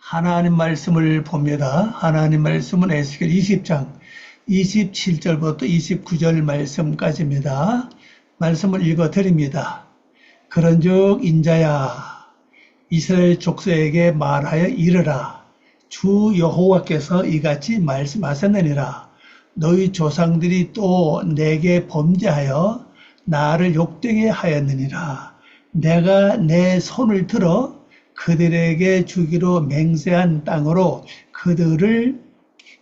하나님 말씀을 봅니다. 하나님 말씀은 에스겔 20장 27절부터 29절 말씀까지입니다. 말씀을 읽어 드립니다. 그런즉 인자야 이스라엘 족속에게 말하여 이르라. 주 여호와께서 이같이 말씀하셨느니라. 너희 조상들이 또 내게 범죄하여 나를 욕되게 하였느니라. 내가 내 손을 들어 그들에게 주기로 맹세한 땅으로 그들을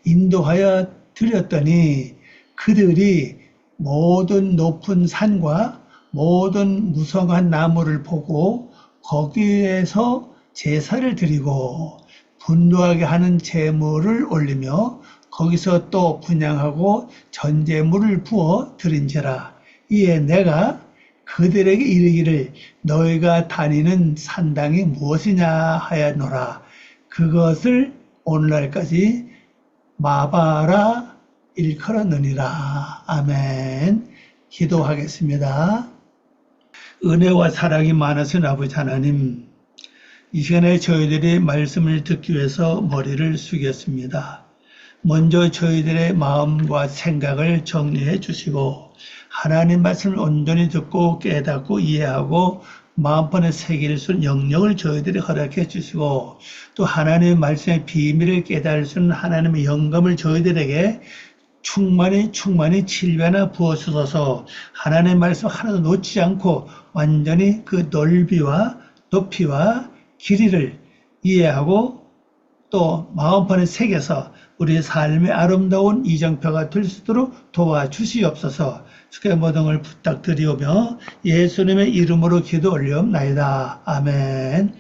인도하여 드렸더니 그들이 모든 높은 산과 모든 무성한 나무를 보고 거기에서 제사를 드리고 분노하게 하는 제물을 올리며 거기서 또 분향하고 전제물을 부어 드린지라. 이에 내가 그들에게 이르기를 너희가 다니는 산당이 무엇이냐 하였노라. 그것을 오늘날까지 마바라 일컬었느니라. 아멘. 기도하겠습니다. 은혜와 사랑이 많으신 아버지 하나님, 이 시간에 저희들이 말씀을 듣기 위해서 머리를 숙였습니다. 먼저 저희들의 마음과 생각을 정리해 주시고 하나님 말씀을 온전히 듣고 깨닫고 이해하고 마음판에 새길 수 있는 영역을 저희들이 허락해 주시고 또 하나님의 말씀의 비밀을 깨달을 수 있는 하나님의 영감을 저희들에게 충만히 7배나 부어주셔서 하나님의 말씀 하나도 놓치지 않고 완전히 그 넓이와 높이와 길이를 이해하고 또 마음판에 새겨서 우리의 삶의 아름다운 이정표가 될 수 있도록 도와주시옵소서. 주의 모든 부탁드리오며 예수님의 이름으로 기도 올리옵나이다. 아멘.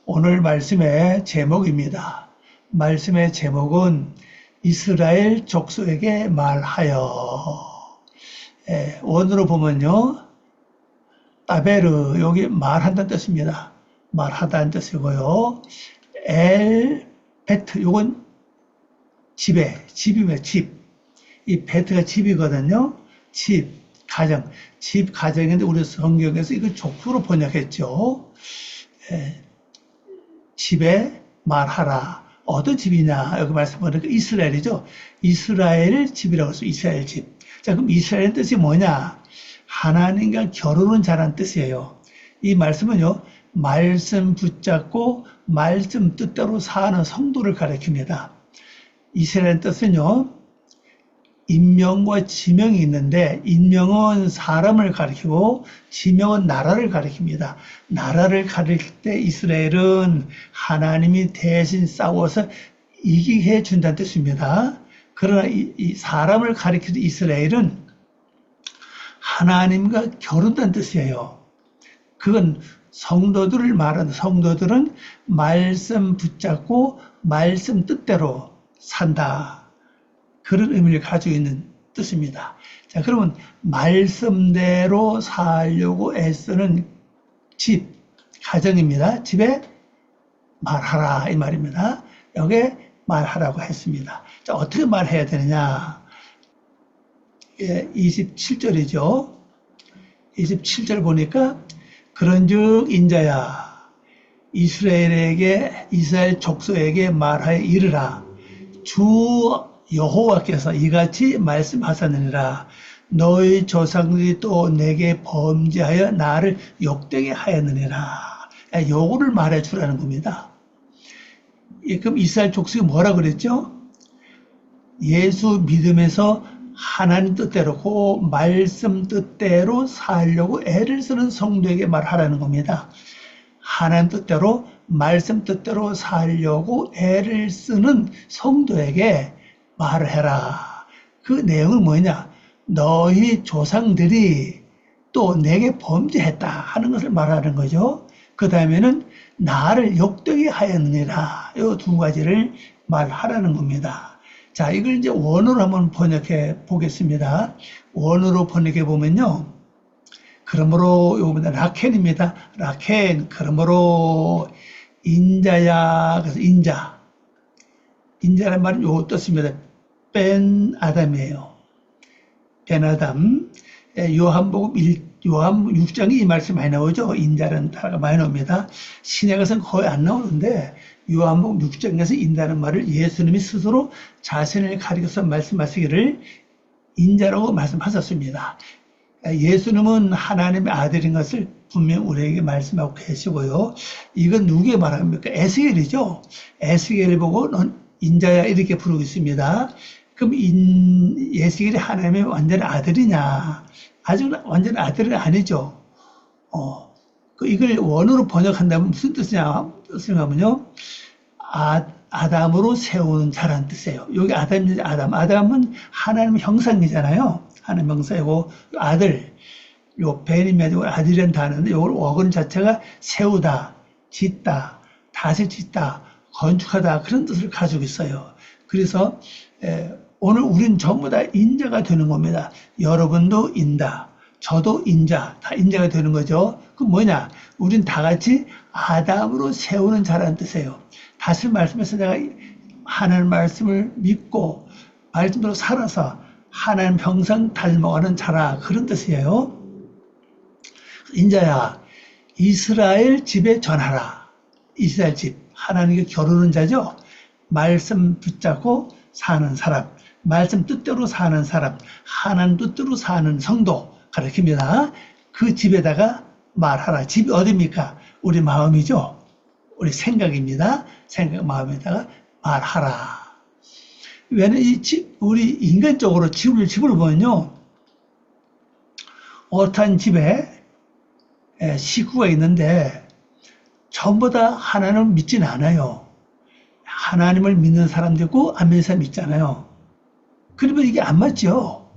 오늘 말씀의 제목입니다. 말씀의 제목은 이스라엘 족속에게 말하여. 원어로 보면요, 따베르, 여기 말한다는 뜻입니다. 말하다는 뜻이고요. 베트, 요건 집입니다. 집. 이 베트가 집이거든요. 집, 가정. 집, 가정인데 우리 성경에서 이거 족수로 번역했죠. 집에 말하라. 어떤 집이냐? 여기 말씀 보니까 이스라엘이죠. 이스라엘 집이라고 했어요. 이스라엘 집. 자, 그럼 이스라엘 뜻이 뭐냐? 하나님과 결혼은 잘한 뜻이에요. 이 말씀은요, 말씀 붙잡고 말씀 뜻대로 사는 성도를 가리킵니다. 이스라엘 뜻은요, 인명과 지명이 있는데 인명은 사람을 가리키고 지명은 나라를 가리킵니다. 나라를 가리킬 때 이스라엘은 하나님이 대신 싸워서 이기게 해준다는 뜻입니다. 그러나 이 사람을 가리키는 이스라엘은 하나님과 결혼한 뜻이에요. 그건 성도들을 말하는, 성도들은 말씀 붙잡고 말씀 뜻대로 산다. 그런 의미를 가지고 있는 뜻입니다. 자, 그러면 말씀대로 살려고 애쓰는 집, 가정입니다. 집에 말하라 이 말입니다. 여기에 말하라고 했습니다. 자, 어떻게 말해야 되느냐? 27절이죠. 27절 보니까 그런즉 인자야 이스라엘 족속에게 말하여 이르라. 주 여호와께서 이같이 말씀하셨느니라. 너희 조상들이 또 내게 범죄하여 나를 욕되게 하였느니라. 요거를 말해 주라는 겁니다. 그럼 이스라엘 족속이 뭐라 그랬죠? 예수 믿음에서 하나님 뜻대로 그 말씀 뜻대로 살려고 애를 쓰는 성도에게 말하라는 겁니다. 하나님 뜻대로 말씀 뜻대로 살려고 애를 쓰는 성도에게 말을 해라. 그 내용은 뭐냐? 너희 조상들이 또 내게 범죄했다 하는 것을 말하는 거죠. 그 다음에는 나를 욕되게 하였느니라. 이 두 가지를 말하라는 겁니다. 자, 이걸 이제 원어로 한번 번역해 보겠습니다. 원어로 번역해 보면요. 그러므로 요겁니다. 라켄입니다. 라켄. 그러므로 인자야. 그래서 인자. 인자란 말은 요 뜻입니다. 벤 아담이에요. 벤 아담. 요한복음 6장에 이 말씀 많이 나오죠. 인자라는 단어가 많이 나옵니다. 신약에서는 거의 안 나오는데 요한복음 6장에서 인다는 말을 예수님이 스스로 자신을 가리켜서 말씀하시기를 인자라고 말씀하셨습니다. 예수님은 하나님의 아들인 것을 분명 우리에게 말씀하고 계시고요. 이건 누구에게 말합니까? 에스겔이죠. 에스겔을 보고 넌 인자야 이렇게 부르고 있습니다. 그럼 에스겔이 하나님의 완전 아들이냐? 아직 완전 아들은 아니죠. 이걸 원어로 번역한다면 무슨 뜻이냐면요. 아담으로 세우는 자라는 뜻이에요. 여기 아담은 하나님의 형상이잖아요. 하나님 형상이고 아들, 요 베니메도 아들이라는 단어인데 요걸 어근 자체가 세우다, 짓다, 다시 짓다, 건축하다 그런 뜻을 가지고 있어요. 그래서 오늘 우린 전부 다 인자가 되는 겁니다. 여러분도 인다, 저도 인자, 다 인자가 되는 거죠. 그 뭐냐? 우린 다 같이 아담으로 세우는 자라는 뜻이에요. 다시 말씀해서 내가 하나님 말씀을 믿고 말씀대로 살아서 하나님 형상 닮아가는 자라 그런 뜻이에요. 인자야, 이스라엘 집에 전하라. 이스라엘 집, 하나님께 겨루는 자죠. 말씀 붙잡고 사는 사람, 말씀 뜻대로 사는 사람, 하나님 뜻대로 사는 성도 가르칩니다. 그 집에다가 말하라. 집이 어디입니까? 우리 마음이죠. 우리 생각입니다. 생각 마음에다가 말하라. 왜냐면 우리 인간적으로 집을 보면요. 어떤 집에 식구가 있는데 전부 다 하나님을 믿지는 않아요. 하나님을 믿는 사람도 있고 안 믿는 사람이 있잖아요. 그러면 이게 안 맞죠.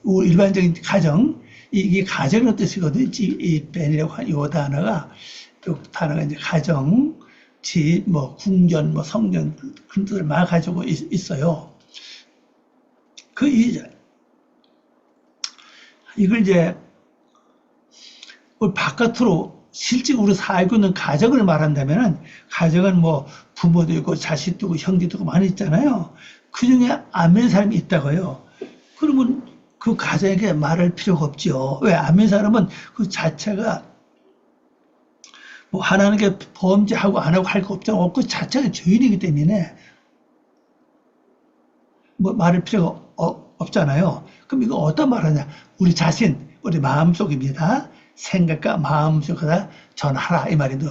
일반적인 가정, 이게 가정의 뜻이거든요. 이 벤이라고 하는 이 단어가 이제 가정, 집, 궁전, 성전 그런 뜻을 막 가지고 있어요. 이걸 이제 바깥으로 실제 우리 살고 있는 가정을 말한다면은 가정은 부모도 있고 자식도 있고 형제도 있고 많이 있잖아요. 그 중에 안 믿는 사람이 있다고요. 그러면 그 가정에게 말할 필요가 없죠. 왜? 안 믿는 사람은 그 자체가 하나님께 범죄하고 안 하고 할 거 없잖아요. 그 자체가 죄인이기 때문에 말할 필요가 없잖아요. 그럼 이거 어떤 말하냐? 우리 자신, 우리 마음속입니다. 생각과 마음속에다 전하라 이 말인데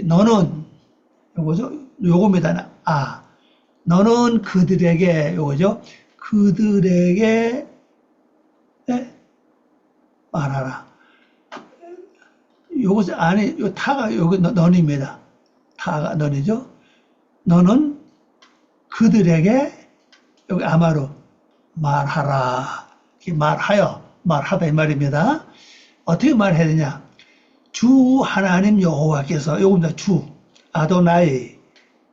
너는 요겁니다. 너는 그들에게 요거죠. 그들에게 말하라. 요것 안에 요 타가 여기 너입니다. 타가 너이죠. 너는 그들에게 여기 아마로 말하라. 말하다 이 말입니다. 어떻게 말해야 되냐? 주 하나님 여호와께서 요겁니다. 주 아도나이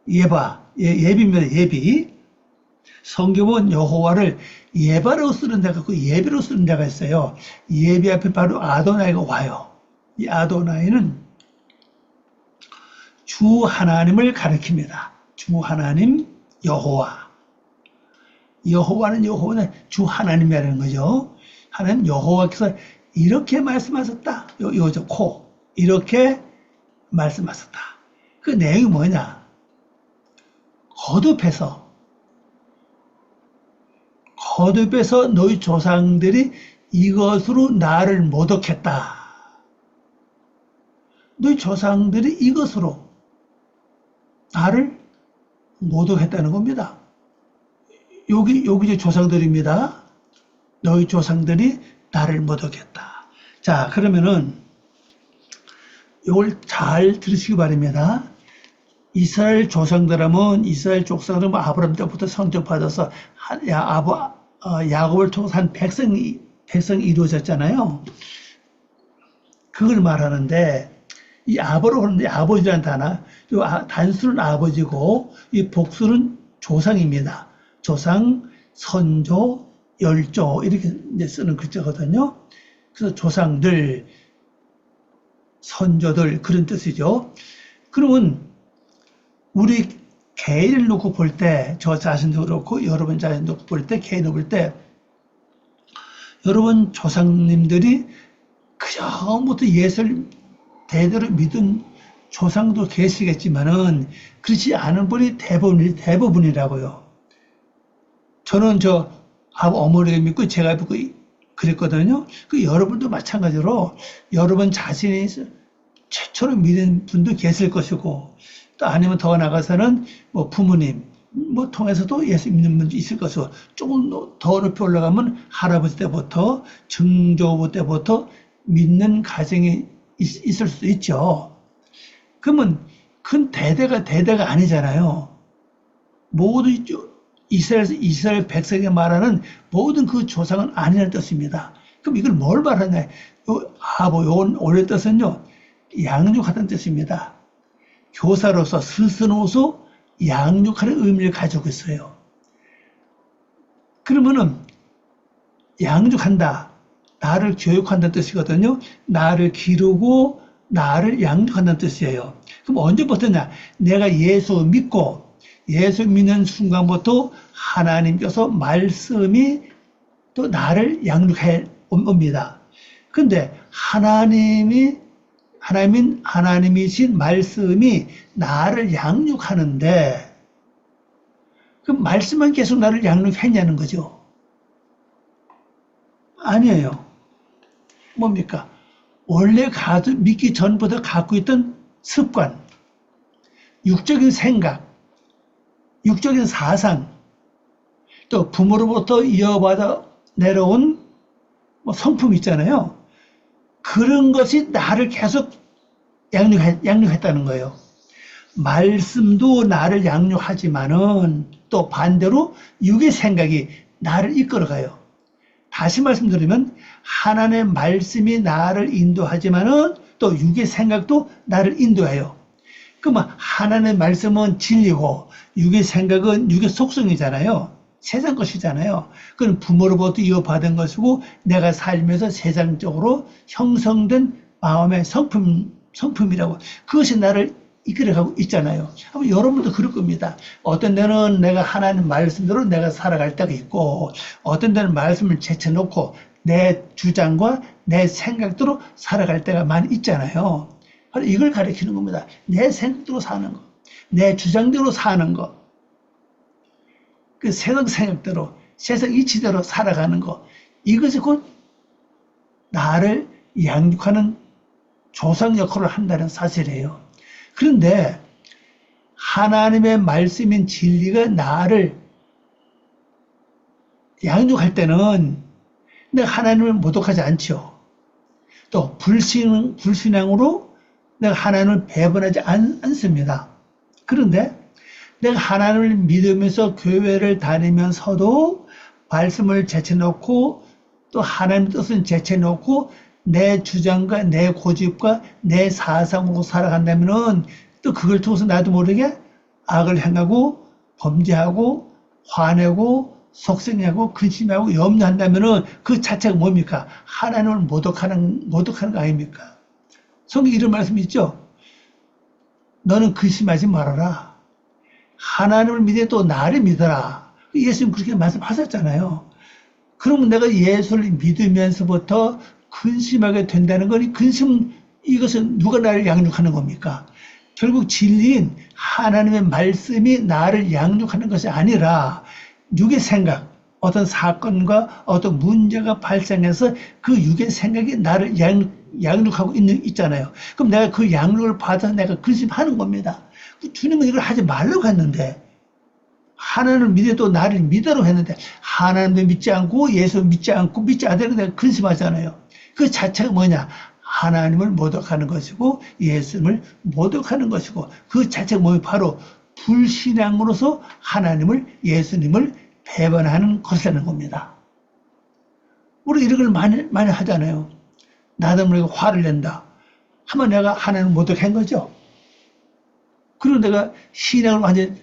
예비입니다. 예비. 성경은 여호와를 예바로 쓰는 데가 있고 예비로 쓰는 데가 있어요. 예비 앞에 바로 아도나이가 와요. 이 아도나이는 주 하나님을 가리킵니다. 주 하나님 여호와. 여호와는 주 하나님이라는 거죠. 하나님 여호와께서 이렇게 말씀하셨다. 요죠 이렇게 말씀하셨다. 그 내용이 뭐냐? 거듭해서 너희 조상들이 이것으로 나를 모독했다. 너희 조상들이 이것으로 나를 모독했다는 겁니다. 여기 이제 조상들입니다. 너희 조상들이 나를 모독했다. 자, 그러면은 이걸 잘 들으시기 바랍니다. 이스라엘 조상들하면 이스라엘 족상들은 아브라함 때부터 선택받아서 야곱을 통해서 한 백성이 이루어졌잖아요. 그걸 말하는데 이 아버로는 아버지라는 단어, 단수는 아버지고 이 복수는 조상입니다. 조상, 선조, 열조 이렇게 이제 쓰는 글자거든요. 그래서 조상들, 선조들 그런 뜻이죠. 그러면 우리 개인을 놓고 볼 때, 저 자신도 그렇고 여러분 자신도 놓고 볼 때, 개인을 볼 때 여러분 조상님들이 그전부터 예수를 대대로 믿은 조상도 계시겠지만은 그렇지 않은 분이 대부분이라고요. 저는 어머니가 믿고 제가 믿고 그랬거든요. 여러분도 마찬가지로 여러분 자신이 최초로 믿은 분도 계실 것이고, 또 아니면 더 나가서는 뭐 부모님 통해서도 예수 믿는 분도 있을 것이고, 조금 더 높이 올라가면 할아버지 때부터 증조부 때부터 믿는 가정이 있을 수도 있죠. 그러면 큰 대대가 아니잖아요. 모든 이스라엘 백성이 말하는 모든 그 조상은 아니라는 뜻입니다. 그럼 이걸 뭘 말하냐? 요건 원래 뜻은요, 양육하다는 뜻입니다. 교사로서 스승으로서 양육하는 의미를 가지고 있어요. 그러면은 양육한다, 나를 교육한다는 뜻이거든요. 나를 기르고 나를 양육한다는 뜻이에요. 그럼 언제부터냐? 내가 예수 믿고 예수 믿는 순간부터 하나님께서 말씀이 또 나를 양육해 옵니다. 근데 하나님이신 말씀이 나를 양육하는데, 그 말씀만 계속 나를 양육했냐는 거죠. 아니에요. 뭡니까? 원래 믿기 전부터 갖고 있던 습관, 육적인 생각, 육적인 사상, 또 부모로부터 이어받아 내려온 성품 있잖아요. 그런 것이 나를 계속 양육했다는 거예요. 말씀도 나를 양육하지만은 또 반대로 육의 생각이 나를 이끌어가요. 다시 말씀드리면 하나님의 말씀이 나를 인도하지만은 또 육의 생각도 나를 인도해요. 그러면 하나님의 말씀은 진리고 육의 생각은 육의 속성이잖아요. 세상 것이잖아요. 그건 부모로부터 이어받은 것이고 내가 살면서 세상적으로 형성된 마음의 성품이라고, 그것이 나를 이끌어가고 있잖아요. 여러분도 그럴 겁니다. 어떤 데는 내가 하나님 말씀대로 내가 살아갈 때가 있고, 어떤 데는 말씀을 제쳐놓고 내 주장과 내 생각대로 살아갈 때가 많이 있잖아요. 바로 이걸 가리키는 겁니다. 내 생각대로 사는 거, 내 주장대로 사는 거, 그 세상 생각대로, 세상 이치대로 살아가는 거, 이것이 곧 나를 양육하는 조상 역할을 한다는 사실이에요. 그런데 하나님의 말씀인 진리가 나를 양육할 때는 내가 하나님을 모독하지 않죠. 또 불신앙으로 내가 하나님을 배반하지 않습니다. 그런데 내가 하나님을 믿으면서 교회를 다니면서도 말씀을 제쳐놓고 또 하나님 뜻은 제쳐놓고 내 주장과 내 고집과 내 사상으로 살아간다면은 또 그걸 통해서 나도 모르게 악을 행하고 범죄하고 화내고 속생하고 근심하고 염려한다면은 그 자체가 뭡니까? 하나님을 모독하는 거 아닙니까? 성경에 이런 말씀이 있죠. 너는 근심하지 말아라. 하나님을 믿어 또 나를 믿어라. 예수님 그렇게 말씀하셨잖아요. 그러면 내가 예수를 믿으면서부터 근심하게 된다는 건 이것은 누가 나를 양육하는 겁니까? 결국 진리인 하나님의 말씀이 나를 양육하는 것이 아니라 육의 생각, 어떤 사건과 어떤 문제가 발생해서 그 육의 생각이 나를 양육하고 있잖아요. 그럼 내가 그 양육을 받아서 내가 근심하는 겁니다. 주님은 이걸 하지 말라고 했는데, 하나님을 믿어도 나를 믿으라고 했는데 하나님도 믿지 않고 예수 믿지 않으면 내가 근심하잖아요. 그 자체가 뭐냐? 하나님을 모독하는 것이고 예수님을 모독하는 것이고, 그 자체가 뭐냐? 바로 불신앙으로서 하나님을, 예수님을 배반하는 것이라는 겁니다. 우리 이런 걸 많이 하잖아요. 나도 모르게 화를 낸다 하면 내가 하나님을 모독한 거죠. 그리고 내가 신앙을 완전히,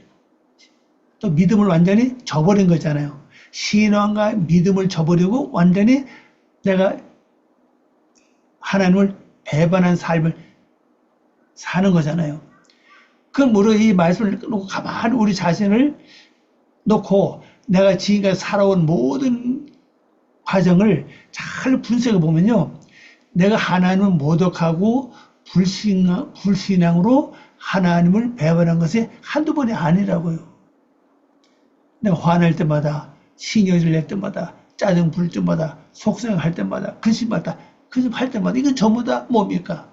또 믿음을 완전히 저버린 거잖아요. 신앙과 믿음을 저버리고 완전히 내가 하나님을 배반한 삶을 사는 거잖아요. 그럼 우리 이 말씀을 놓고 가만히 우리 자신을 놓고 내가 지금까지 살아온 모든 과정을 잘 분석해 보면요, 내가 하나님을 모독하고 불신앙으로 하나님을 배반한 것이 한두 번이 아니라고요. 내가 화낼 때마다, 신경질 낼 때마다, 짜증 부를 때마다, 속상할 때마다, 근심할 때마다, 이건 전부 다 뭡니까?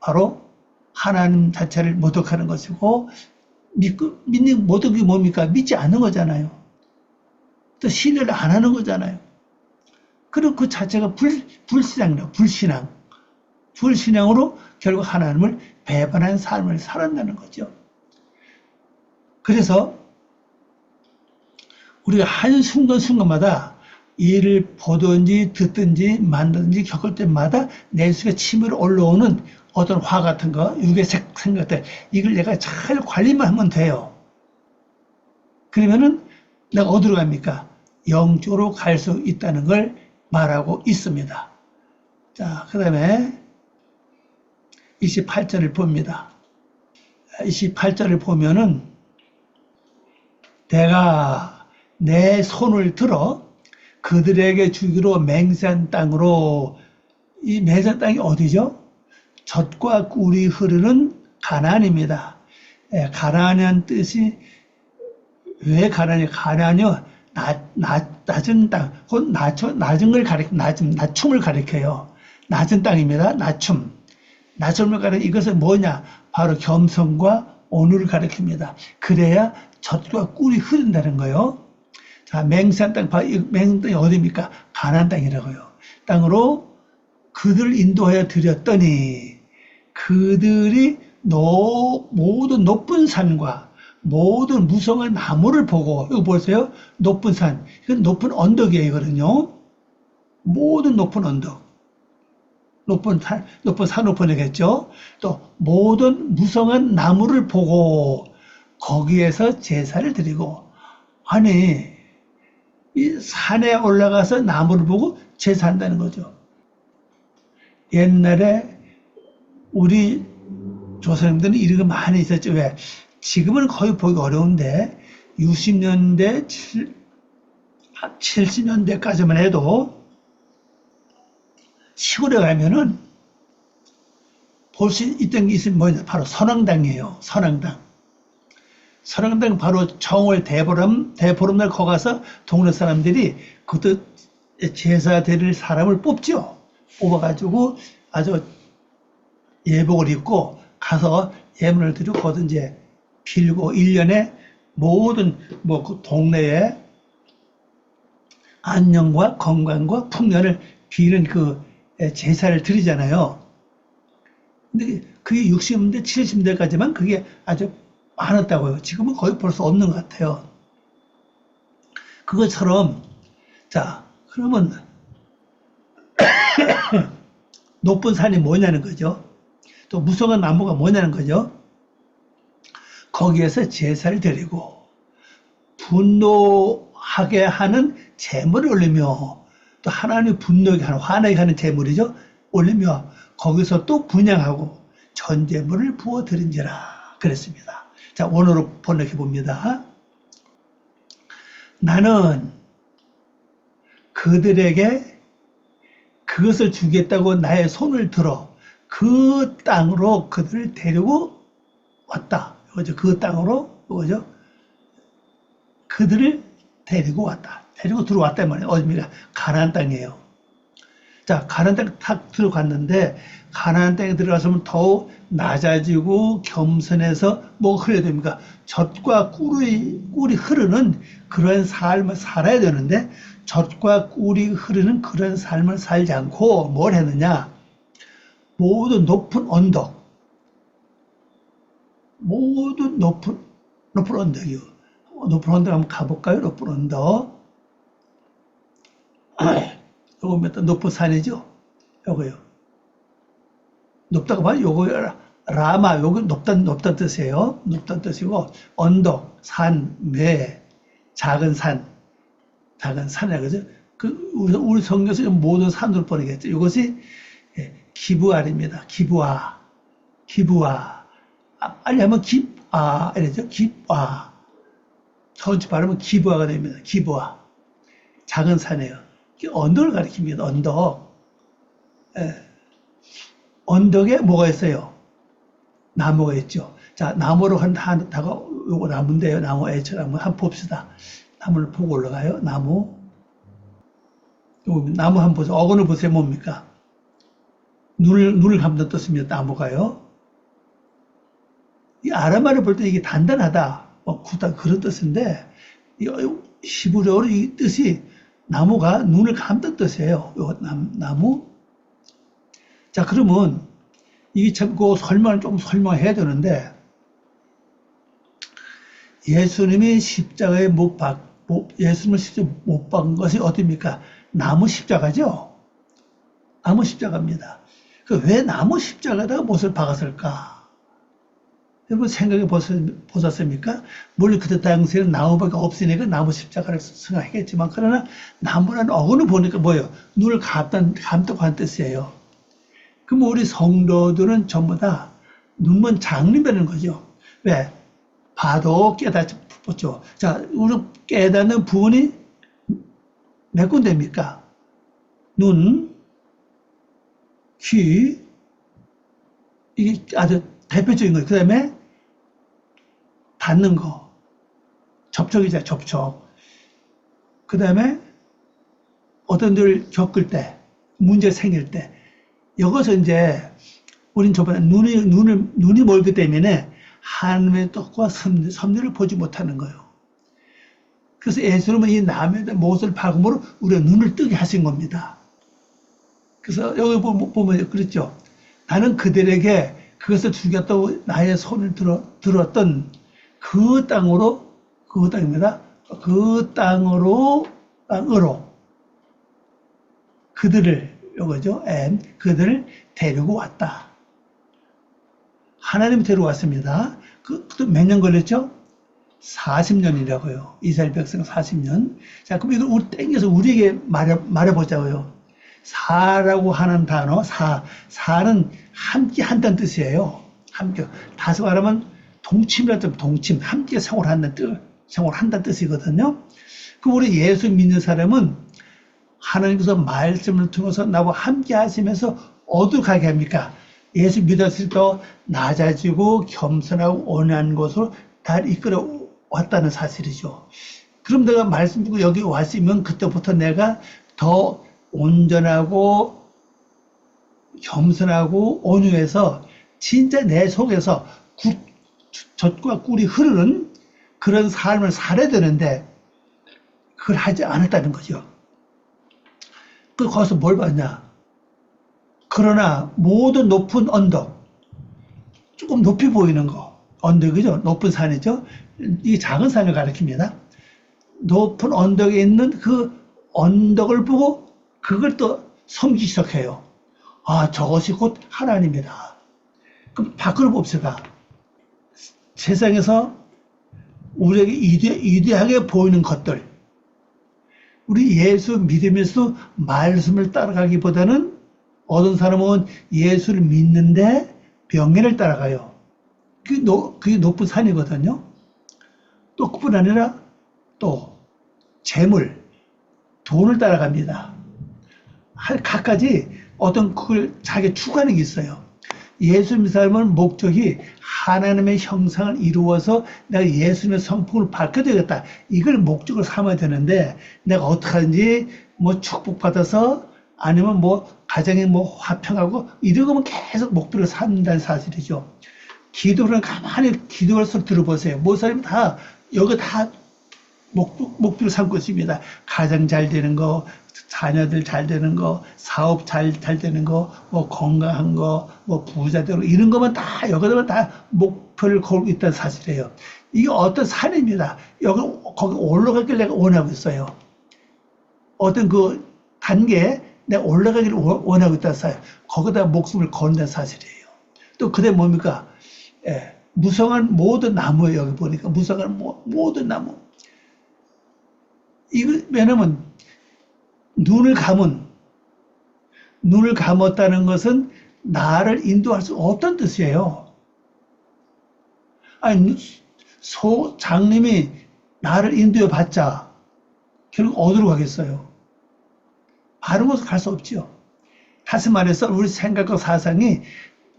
바로 하나님 자체를 모독하는 것이고, 믿는 모독이 뭡니까? 믿지 않는 거잖아요. 또 신뢰를 안 하는 거잖아요. 그럼 그 자체가 불신앙이에요. 불신앙으로 결국 하나님을 배반한 삶을 살았다는 거죠. 그래서 우리가 한 순간순간마다 일을 보든지 듣든지 만든지 겪을 때마다 내 속에 치밀어 올라오는 어떤 화 같은 거, 육의 생각들, 이걸 내가 잘 관리만 하면 돼요. 그러면은 내가 어디로 갑니까? 영적으로 갈 수 있다는 걸 말하고 있습니다. 자, 그 다음에 28절을 봅니다. 28절을 보면은 내가 내 손을 들어 그들에게 주기로 맹세한 땅으로, 이 맹세한 땅이 어디죠? 젖과 꿀이 흐르는 가나안입니다. 가나안이라는 뜻이 왜 가나안이요? 가나안이요, 낮은 땅, 곧 낮은 걸 낮춤을 가리켜요. 낮은 땅입니다. 낮춤을 가리켜. 이것은 뭐냐? 바로 겸손과 온유를 가리킵니다. 그래야 젖과 꿀이 흐른다는 거요. 자, 맹세한 땅, 맹세한 땅이 어디입니까? 가나안 땅이라고요. 땅으로 그들을 인도하여 드렸더니 그들이 모든 높은 산과 모든 무성한 나무를 보고, 이거 보세요. 높은 산, 이건 높은 언덕이에요, 이거는요. 모든 높은 언덕, 높은 산 높은 애겠죠. 또 모든 무성한 나무를 보고 거기에서 제사를 드리고, 아니 이 산에 올라가서 나무를 보고 제사한다는 거죠. 옛날에 우리 조상님들은 이런 거 많이 있었죠. 왜? 지금은 거의 보기 어려운데 60년대, 70년대까지만 해도 시골에 가면은 볼 수 있던 게 있으면 뭐냐? 바로 선왕당이에요. 선왕당 바로 정월 대보름날 거기 가서 동네 사람들이 그때 제사 드릴 사람을 뽑죠. 뽑아가지고 아주 예복을 입고 가서 예물을 드리고 거기서 이제 빌고 1년에 모든 그 동네에 안녕과 건강과 풍년을 비는 그 제사를 드리잖아요. 근데 그게 60년대, 70년대까지만 그게 아주 많았다고요. 지금은 거의 볼 수 없는 것 같아요. 그것처럼, 자, 그러면 높은 산이 뭐냐는 거죠. 또 무성한 나무가 뭐냐는 거죠. 거기에서 제사를 드리고 분노하게 하는 제물을 올리며, 또 하나님이 분노하게 하는, 화나게 하는 제물이죠. 올리며 거기서 또 분향하고 전제물을 부어 드린지라 그랬습니다. 자, 원어로 번역해 봅니다. 나는 그들에게 그것을 주겠다고 나의 손을 들어 그 땅으로 그들을 데리고 왔다. 이거죠. 그 땅으로, 이거죠. 그들을 데리고 왔다. 데리고 들어왔단 말이에요. 어디입니까? 가나안 땅이에요. 자, 가나안 땅 탁 들어갔는데, 가나안 땅에 들어가서면 더욱 낮아지고 겸손해서 뭐가 흘려야 됩니까? 젖과 꿀이 흐르는 그런 삶을 살아야 되는데, 젖과 꿀이 흐르는 그런 삶을 살지 않고 뭘 했느냐? 모든 높은 언덕, 모든 높은 언덕이요. 높은 언덕 한번 가볼까요? 높은 언덕. 요거 몇 단 높은 산이죠? 요거요. 높다고 봐요. 요거 라마, 요거 높단 뜻이에요. 높단 뜻이고, 언덕, 산, 작은 산이라 그죠? 우리 성경에서 모든 산으로 번역했죠. 이것이 기브알입니다. 기브아. 빨리 하면 이랬죠? 기브아. 천천히 발음은 기브아가 됩니다. 기브아. 작은 산이에요. 언덕을 가리킵니다. 언덕. 예. 언덕에 뭐가 있어요? 나무가 있죠. 자, 나무로 한다가 요거 나무인데요. 나무 애처나무 한번 봅시다. 나무를 보고 올라가요. 나무. 요거 나무 한번 보세요. 어근을 보세요. 뭡니까? 눈을 감는 뜻입니다. 나무가요. 이 아람어를 볼 때 이게 단단하다, 뭐 굳다 그런 뜻인데 이 히브리어로 이 뜻이 나무가 눈을 감는 뜻이에요. 요 나무. 자, 그러면 이게 참 그 설명을 좀 설명해야 되는데 예수님이 십자가에 예수님을 십자가에 못 박은 것이 어디입니까? 나무 십자가죠. 나무 십자가입니다. 그 왜 나무 십자가에다가 못을 박았을까? 여러분 생각해 보셨습니까? 물론 그때 당시에는 나무밖에 없으니까 나무 십자가를 생각했겠지만 그러나 나무라는 어근을 보니까 뭐예요? 눈을 감다고 한 뜻이에요. 그럼 우리 성도들은 전부 다 눈먼 장님이라는 거죠. 왜? 봐도 깨닫죠. 자, 우리 깨닫는 부분이 몇 군데입니까? 눈, 귀, 이게 아주 대표적인 거예요. 그 다음에 닿는 거, 접촉이죠, 접촉. 그 다음에 어떤 일을 겪을 때, 문제 생길 때, 여기서 이제 우린 저번에 눈이 멀기 때문에 하나님의 뜻과 섭리를 보지 못하는 거예요. 그래서 예수님은 이 남의 못을 박음으로 우리가 눈을 뜨게 하신 겁니다. 그래서 여기 보면 그랬죠. 나는 그들에게 그것을 주겠다고 나의 손을 들었던 그 땅입니다. 그 땅으로 그들을, 요거죠. 그들을 데리고 왔다. 하나님이 데려왔습니다. 몇 년 걸렸죠? 40년이라고요. 이스라엘 백성 40년. 자, 그럼 이걸 땡겨서 우리에게 말해보자고요. 사라고 하는 단어, 사는 함께 한다는 뜻이에요. 함께. 다시 말하면 동침이라는 동침, 함께 생활한다는 뜻이거든요. 그럼 우리 예수 믿는 사람은 하나님께서 말씀을 통해서 나와 함께 하시면서 어디로 가게 합니까? 예수 믿었을 때 낮아지고 겸손하고 온유한 곳으로 다 이끌어 왔다는 사실이죠. 그럼 내가 말씀 듣고 여기 왔으면 그때부터 내가 더 온전하고 겸손하고 온유해서 진짜 내 속에서 젖과 꿀이 흐르는 그런 삶을 살아야 되는데 그걸 하지 않았다는 거죠. 거기서 뭘 봤냐? 그러나 모든 높은 언덕, 조금 높이 보이는 거, 언덕이죠. 높은 산이죠. 이 작은 산을 가리킵니다. 높은 언덕에 있는 그 언덕을 보고 그걸 또 섬기기 시작해요. 아, 저것이 곧 하나님이다. 그럼 밖으로 봅시다. 세상에서 우리에게 위대하게 보이는 것들, 우리 예수 믿으면서 말씀을 따라가기보다는 어떤 사람은 예수를 믿는데 병리를 따라가요. 그게 높은 산이거든요. 또 그뿐 아니라 또 재물, 돈을 따라갑니다. 각가지 어떤 그걸 자기 추구하는 게 있어요. 예수 믿는 사람은 목적이 하나님의 형상을 이루어서 내가 예수님의 성품을 밝혀야겠다. 이걸 목적으로 삼아야 되는데 내가 어떻게 하든지 뭐 축복받아서 아니면 뭐 가정이 뭐 화평하고 이러면 계속 목표를 삼는다는 사실이죠. 기도를 가만히 기도할 수 들어보세요. 모든 사람이 다 여기 다 목표를 삼고 있습니다. 가정 잘 되는 거, 자녀들 잘 되는 거, 사업 잘 되는 거, 뭐 건강한 거, 뭐 부자 되고 이런 것만 다 여기다가 다 목표를 걸고 있다는 사실이에요. 이게 어떤 산입니다. 거기 올라가길 내가 원하고 있어요. 어떤 그 단계에 내가 올라가기를 원하고 있다는 사실. 거기다 목숨을 건다는 사실이에요. 또 그게 뭡니까? 예, 무성한 모든 나무예요. 여기 보니까 무성한 모든 나무. 이거 왜냐면 눈을 감았다는 것은 나를 인도할 수 없다는 뜻이에요. 아니, 장님이 나를 인도해 봤자 결국 어디로 가겠어요? 바른 곳으로 갈 수 없지요. 다시 말해서 우리 생각과 사상이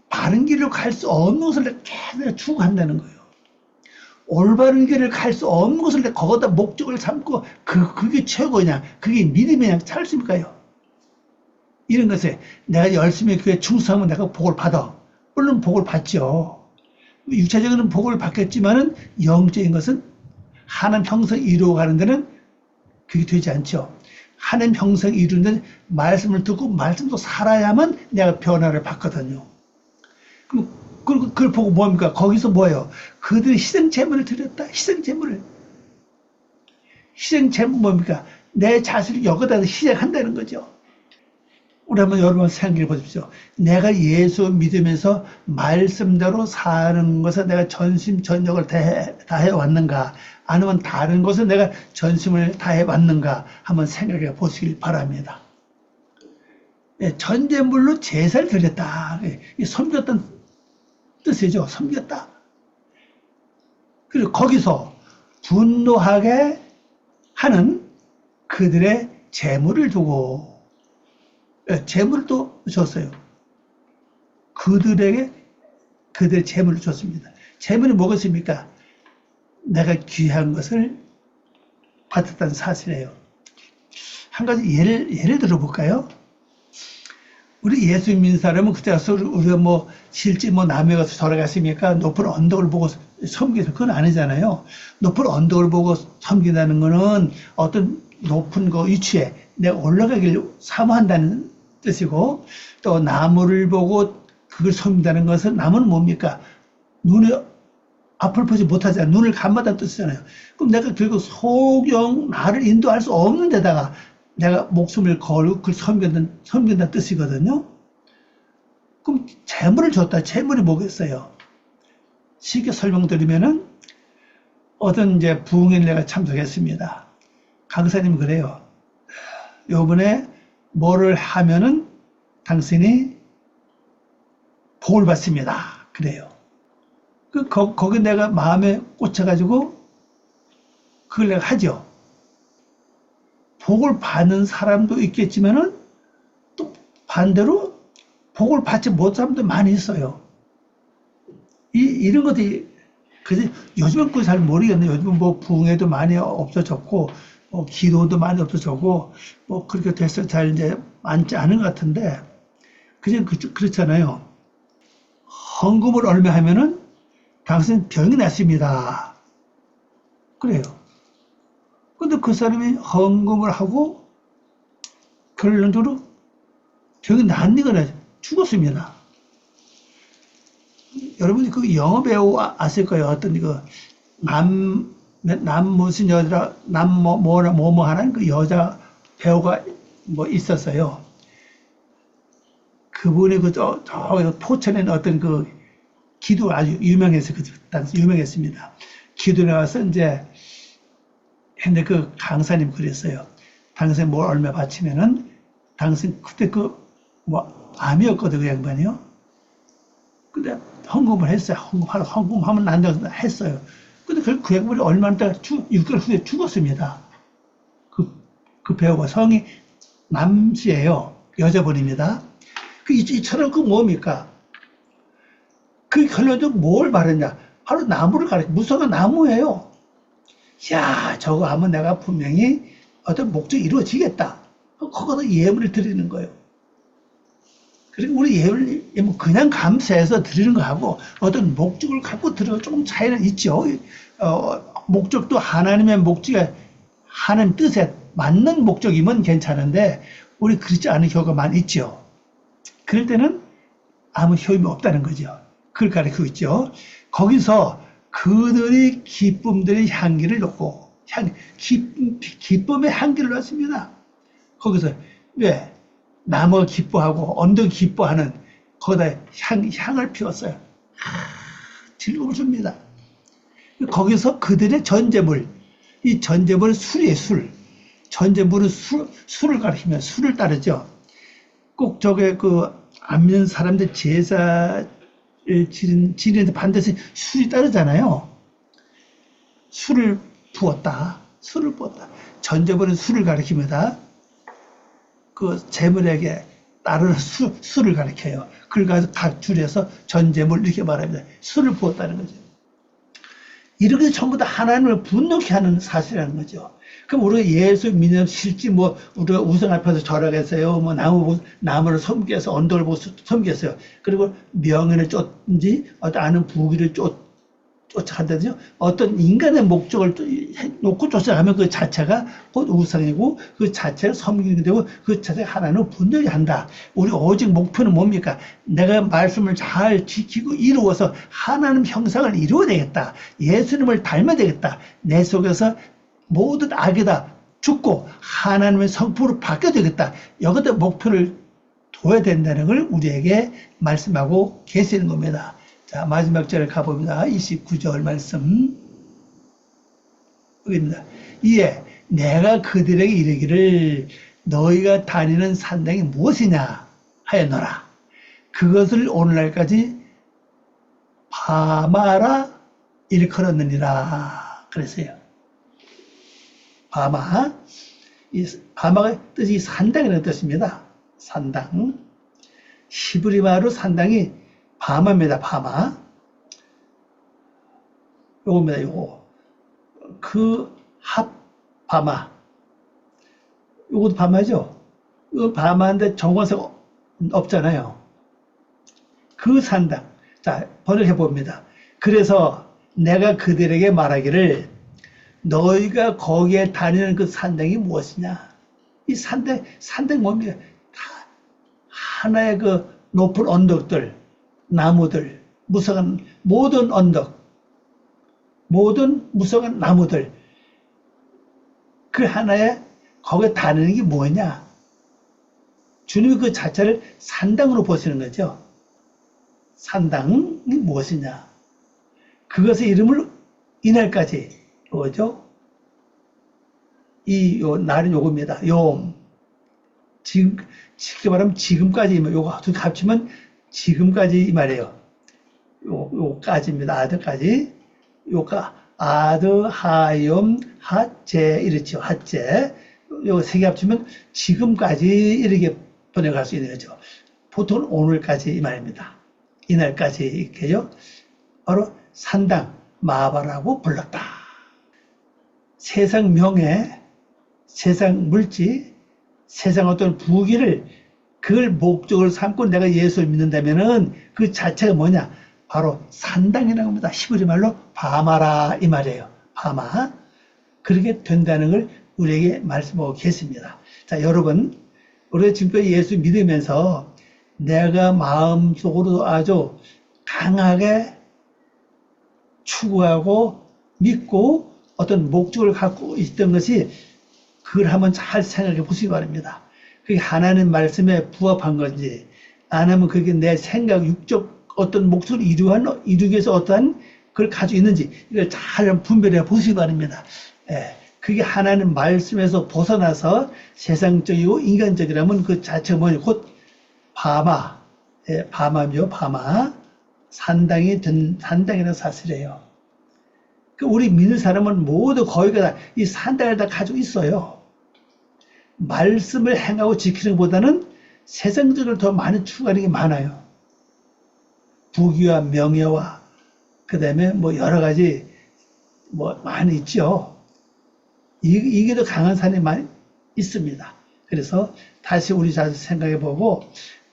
바른 길로 갈 수 없는 것을 계속 추구한다는 거예요. 올바른 길을 갈 수 없는 것을 거기다 목적을 삼고 그게 최고냐, 그게 믿음이냐 찾습니까요? 이런 것에 내가 열심히 그에 충성하면 내가 복을 받아. 물론 복을 받죠. 육체적인 복을 받겠지만은 영적인 것은 하나님 형성 이루어가는 데는 그게 되지 않죠. 하나님 형성 이루는 데는 말씀을 듣고 말씀도 살아야만 내가 변화를 받거든요. 그걸 보고 뭡니까? 거기서 뭐예요? 그들이 희생제물을 드렸다. 희생제물을. 희생제물 뭡니까? 내 자신을 여기다 희생한다는 거죠. 우리 한번 여러분 생각해 보십시오. 내가 예수 믿으면서 말씀대로 사는 것에 내가 전심전력을 다해 왔는가? 아니면 다른 것에 내가 전심을 다해 왔는가? 한번 생각해 보시길 바랍니다. 전제물로 제사를 드렸다. 섬겼던 뜻이죠. 섬겼다. 그리고 거기서 분노하게 하는 그들의 재물을 두고 재물을 또 줬어요. 그들에게 그들의 재물을 줬습니다. 재물이 뭐겠습니까? 내가 귀한 것을 받았다는 사실이에요. 한 가지 예를 들어볼까요? 우리 예수 믿는 사람은 그때 가서 우리가 뭐 실제 뭐 남해 가서 돌아갔습니까? 높은 언덕을 보고 섬기서 그건 아니잖아요. 높은 언덕을 보고 섬긴다는 거는 어떤 높은 그 위치에 내가 올라가길 사모한다는 뜻이고, 또 나무를 보고 그걸 섬긴다는 것은 나무는 뭡니까? 눈에 앞을 보지 못하잖아요. 눈을 감았다는 뜻이잖아요. 그럼 내가 결국 소경 나를 인도할 수 없는 데다가 내가 목숨을 걸고 그걸 섬긴다는 뜻이거든요. 그럼 재물을 줬다. 재물이 뭐겠어요? 쉽게 설명드리면은 어떤 이제 부흥회 내가 참석했습니다. 강사님 그래요. 요번에 뭐를 하면은 당신이 복을 받습니다. 그래요. 거기 내가 마음에 꽂혀가지고 그걸 내가 하죠. 복을 받는 사람도 있겠지만은 또 반대로 복을 받지 못한 사람도 많이 있어요. 이런 것들이, 그래서 요즘은 그걸 잘 모르겠네요. 요즘은 뭐 부흥회도 많이 없어졌고, 기도도 많이 없어졌고, 뭐 그렇게 돼서 잘 이제 많지 않은 것 같은데, 그냥 그렇잖아요. 헌금을 얼마 하면은 당신 병이 났습니다. 그래요. 근데 그 사람이 헌금을 하고 결론적으로 병이 낫니거나 죽었습니다. 여러분이 그 영화 배우 아실 거예요. 어떤 남 무슨 여자, 뭐뭐 하는 그 여자 배우가 뭐 있었어요. 그분이 저 포천에 어떤 그 기도 아주 유명해서 당시 유명했습니다. 기도 나와서 이제 근데 그 강사님 그랬어요. 당신 뭘 얼마 바치면은 당신 그때 뭐 암이었거든 그 양반이요. 근데 헌금을 했어요. 헌금하면 난다고 했어요. 근데 그 양반이 얼마 안 있다가 6개월 후에 죽었습니다. 그 배우가 성이 남씨예요. 여자분입니다. 이처럼 뭡니까? 그 결론적으로 뭘 말했냐? 바로 나무를 무서운 나무예요. 야, 저거 하면 내가 분명히 어떤 목적이 이루어지겠다. 거기다 예물을 드리는 거예요. 그리고 우리 예물 그냥 감사해서 드리는 거하고 어떤 목적을 갖고 드리는 조금 차이는 있죠. 목적도 하나님의 목적에 하나님 뜻에 맞는 목적이면 괜찮은데 우리 그렇지 않은 경우가 많이 있죠. 그럴 때는 아무 효임이 없다는 거죠. 그걸 가르치고 있죠. 거기서 그들이 기쁨들의 향기를 놓고 기쁨의 향기를 놨습니다. 거기서 왜 나무가 기뻐하고 언덕이 기뻐하는 거기다 향을 피웠어요. 즐거움을 줍니다. 거기서 그들의 전제물, 이 전제물은 술이에요. 술. 전제물은 술을 가리키면 술을 따르죠. 꼭 저게 안 믿는 사람들 제사를 지내는데 반드시 술이 따르잖아요. 술을 부었다. 전제물은 술을 가리킵니다. 그 재물에게 따르는 수를 가리켜요. 그걸 가지고 각 줄여서 전제물 이렇게 말합니다. 수를 부었다는 거죠. 이런 게 전부 다 하나님을 분노케 하는 사실이라는 거죠. 그럼 우리가 예수 믿는 실지 뭐 우리가 우상 앞에서 절하겠어요. 뭐 나무를 섬겨서 언덕을 보고 섬겼어요. 그리고 명예를 쫓든지 어떤 아는 부귀를 쫓아간다든지 어떤 인간의 목적을 놓고 쫓아가면 그 자체가 곧 우상이고 그 자체를 섬기게 되고 그 자체가 하나님을 분노하게 한다. 우리 오직 목표는 뭡니까? 내가 말씀을 잘 지키고 이루어서 하나님 형상을 이루어야 되겠다. 예수님을 닮아야 되겠다. 내 속에서 모든 악에다 죽고 하나님의 성품으로 바뀌어야 되겠다. 여기다 목표를 둬야 된다는 걸 우리에게 말씀하고 계시는 겁니다. 자, 마지막 절에 가봅니다. 29절 말씀. 여기입니다. 이에 내가 그들에게 이르기를 너희가 다니는 산당이 무엇이냐 하였노라. 그것을 오늘날까지 바마라 일컬었느니라. 그랬어요. 바마. 이 바마가 뜻이 산당이라는 뜻입니다. 산당. 히브리말로 산당이 바마입니다. 바마. 요겁니다. 요거. 그 바마. 요것도 바마죠. 이거 바마인데 정관사가 없잖아요. 그 산당. 자, 번역해 봅니다. 그래서 내가 그들에게 말하기를 너희가 거기에 다니는 그 산당이 무엇이냐? 이 산당 뭡니까? 다 하나의 그 높은 언덕들, 나무들, 무성한 모든 언덕, 모든 무성한 나무들, 그 하나에 거기에 다니는 게 뭐냐? 주님이 그 자체를 산당으로 보시는 거죠. 산당이 무엇이냐? 그것의 이름을 이날까지 뭐죠? 날은 요겁니다. 지금, 쉽게 말하면 지금까지, 요거 합치면 지금까지 이 말이에요. 요까지입니다. 아드까지. 아드, 하염, 하제, 이렇죠. 하제. 요거 세 개 합치면 지금까지 이렇게 번역할 수 있는 거죠. 보통은 오늘까지 이 말입니다. 이날까지 이렇게요. 바로 산당, 마바라고 불렀다. 세상 명예, 세상 물질, 세상 어떤 부귀를 그걸 목적으로 삼고 내가 예수를 믿는다면은 그 자체가 뭐냐? 바로 산당이라고 합니다. 히브리 말로 바마라 이 말이에요. 바마. 그렇게 된다는 걸 우리에게 말씀하고 계십니다. 자, 여러분, 우리가 지금까지 예수 믿으면서 내가 마음속으로 아주 강하게 추구하고 믿고 어떤 목적을 갖고 있던 것이 그걸 한번 잘 생각해 보시기 바랍니다. 그게 하나님 말씀에 부합한 건지 아니면 그게 내 생각, 육적 어떤 목적을 이루기 위해서 어떠한 그걸 가지고 있는지 이걸 잘 분별해 보시기 바랍니다. 예, 그게 하나님 말씀에서 벗어나서 세상적이고 인간적이라면 그 자체가 뭐냐? 곧 바마, 예, 바마죠, 바마. 산당이라는 사실이에요. 우리 믿는 사람은 모두 거기가 다 이 산당을 다 가지고 있어요. 말씀을 행하고 지키는 것보다는 세상적으로 더 많이 추구하는 게 많아요. 부귀와 명예와 그 다음에 뭐 여러 가지 뭐 많이 있죠. 이게 더 강한 산이 많이 있습니다. 그래서 다시 우리 자신 생각해 보고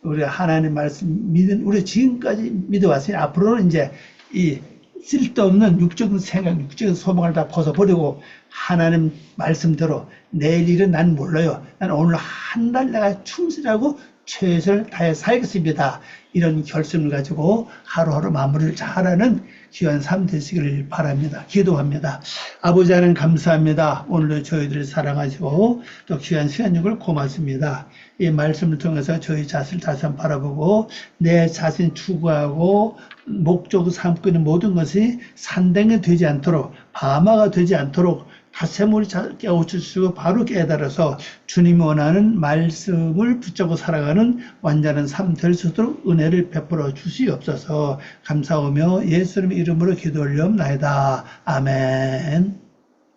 우리가 하나님 말씀 우리 지금까지 믿어왔으니 앞으로는 이제 이 쓸데없는 육적인 생각, 육적인 소망을 다 벗어버리고 하나님 말씀대로 내일 일은 난 몰라요. 난 오늘 한 달 내가 충실하고 최선을 다해 살겠습니다. 이런 결심을 가지고 하루하루 마무리를 잘하는 귀한 삶 되시기를 바랍니다. 기도합니다. 아버지 하나님 감사합니다. 오늘도 저희들을 사랑하시고 또 귀한 시간 주걸 고맙습니다. 이 말씀을 통해서 저희 자신을 다시 한번 바라보고 내 자신 추구하고 목적으로 삼고 있는 모든 것이 산당이 되지 않도록 바마가 되지 않도록 다시 한번 깨우쳐주시고 바로 깨달아서 주님이 원하는 말씀을 붙잡고 살아가는 완전한 삶 될 수 있도록 은혜를 베풀어 주시옵소서. 감사하며 예수님의 이름으로 기도 올려옵나이다. 아멘.